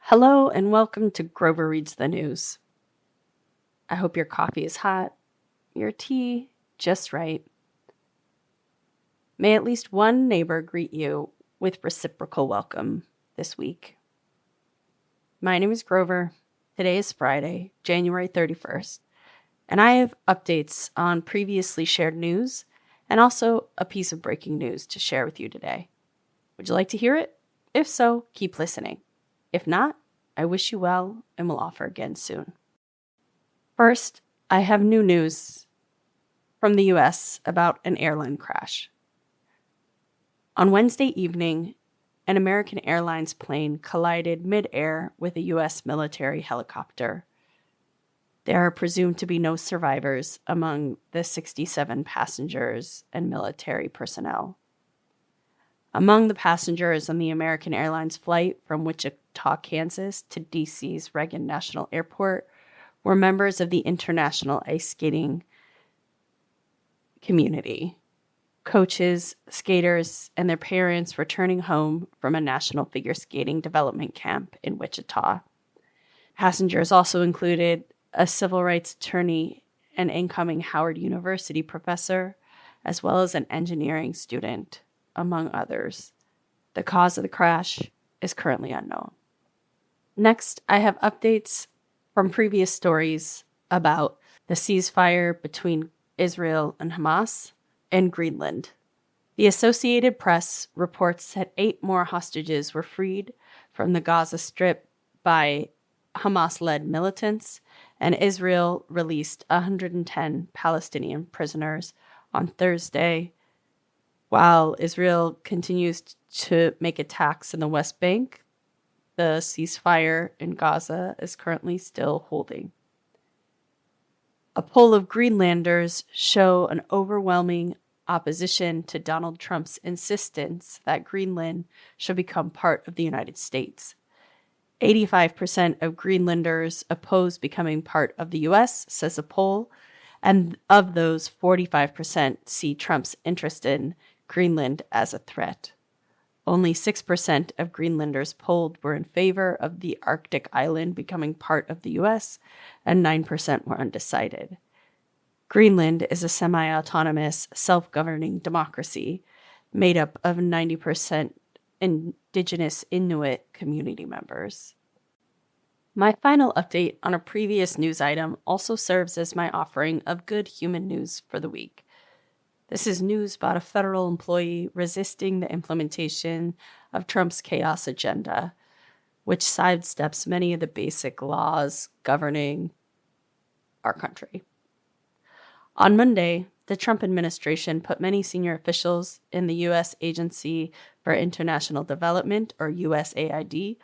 Hello and welcome to Grover Reads the News. I hope your coffee is hot, your tea just right. May at least one neighbor greet you with reciprocal welcome this week. My name is Grover. Today is Friday, January 31st, and I have updates on previously shared news and also a piece of breaking news to share with you today. Would you like to hear it? If so, keep listening. If not, I wish you well and will offer again soon. First, I have new news from the US about an airline crash. On Wednesday evening, an American Airlines plane collided mid-air with a US military helicopter. There are presumed to be no survivors among the 67 passengers and military personnel. Among the passengers on the American Airlines flight from Wichita, Kansas to DC's Reagan National Airport were members of the international ice skating community, coaches, skaters, and their parents returning home from a national figure skating development camp in Wichita. Passengers also included a civil rights attorney, an incoming Howard University professor, as well as an engineering student, among others. The cause of the crash is currently unknown. Next, I have updates from previous stories about the ceasefire between Israel and Hamas in Greenland. The Associated Press reports that 8 more hostages were freed from the Gaza Strip by Hamas-led militants, and Israel released 110 Palestinian prisoners on Thursday, while Israel continues to make attacks in the West Bank. The ceasefire in Gaza is currently still holding. A poll of Greenlanders show an overwhelming opposition to Donald Trump's insistence that Greenland should become part of the United States. 85% of Greenlanders oppose becoming part of the U.S., says a poll, and of those, 45% see Trump's interest in Greenland as a threat. Only 6% of Greenlanders polled were in favor of the Arctic island becoming part of the U.S., and 9% were undecided. Greenland is a semi-autonomous, self-governing democracy made up of 90% indigenous Inuit community members. My final update on a previous news item also serves as my offering of good human news for the week. This is news about a federal employee resisting the implementation of Trump's chaos agenda, which sidesteps many of the basic laws governing our country. On Monday, the Trump administration put many senior officials in the U.S. Agency for International Development, or USAID,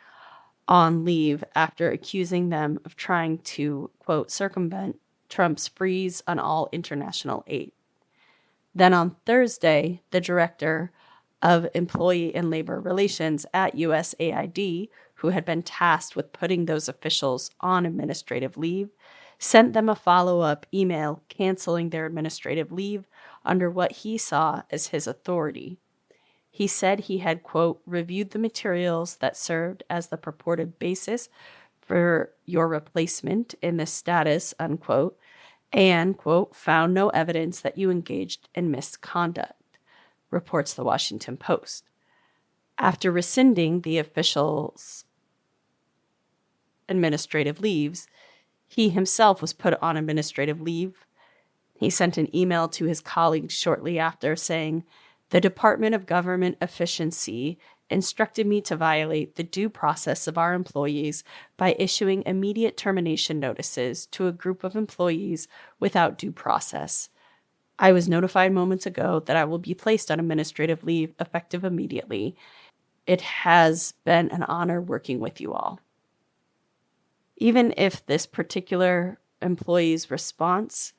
on leave after accusing them of trying to, quote, circumvent Trump's freeze on all international aid. Then on Thursday, the director of Employee and Labor Relations at USAID, who had been tasked with putting those officials on administrative leave, sent them a follow-up email canceling their administrative leave under what he saw as his authority. He said he had, quote, reviewed the materials that served as the purported basis for your replacement in this status, unquote, and, quote, found no evidence that you engaged in misconduct, reports the Washington Post. After rescinding the officials' administrative leaves, he himself was put on administrative leave. He sent an email to his colleagues shortly after saying, "The Department of Government Efficiency instructed me to violate the due process of our employees by issuing immediate termination notices to a group of employees without due process. I was notified moments ago that I will be placed on administrative leave effective immediately. It has been an honor working with you all." Even if this particular employee's response,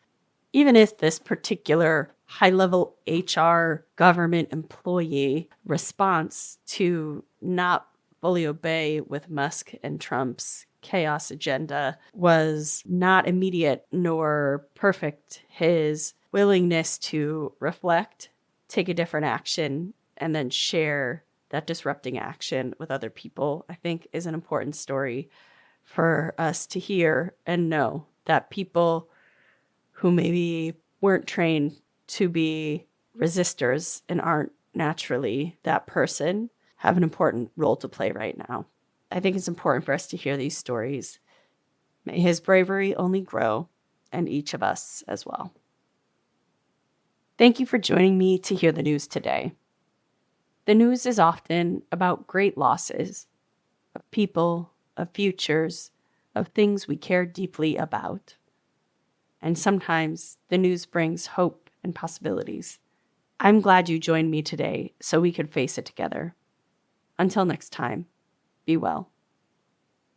even if this particular high-level HR government employee response to not fully obey with Musk and Trump's chaos agenda was not immediate nor perfect, his willingness to reflect, take a different action, and then share that disrupting action with other people, I think, is an important story for us to hear and know that people who maybe weren't trained to be resistors and aren't naturally that person have an important role to play right now. I think it's important for us to hear these stories. May his bravery only grow, and each of us as well. Thank you for joining me to hear the news today. The news is often about great losses of people, of futures, of things we care deeply about. And sometimes the news brings hope and possibilities. I'm glad you joined me today so we could face it together. Until next time, be well.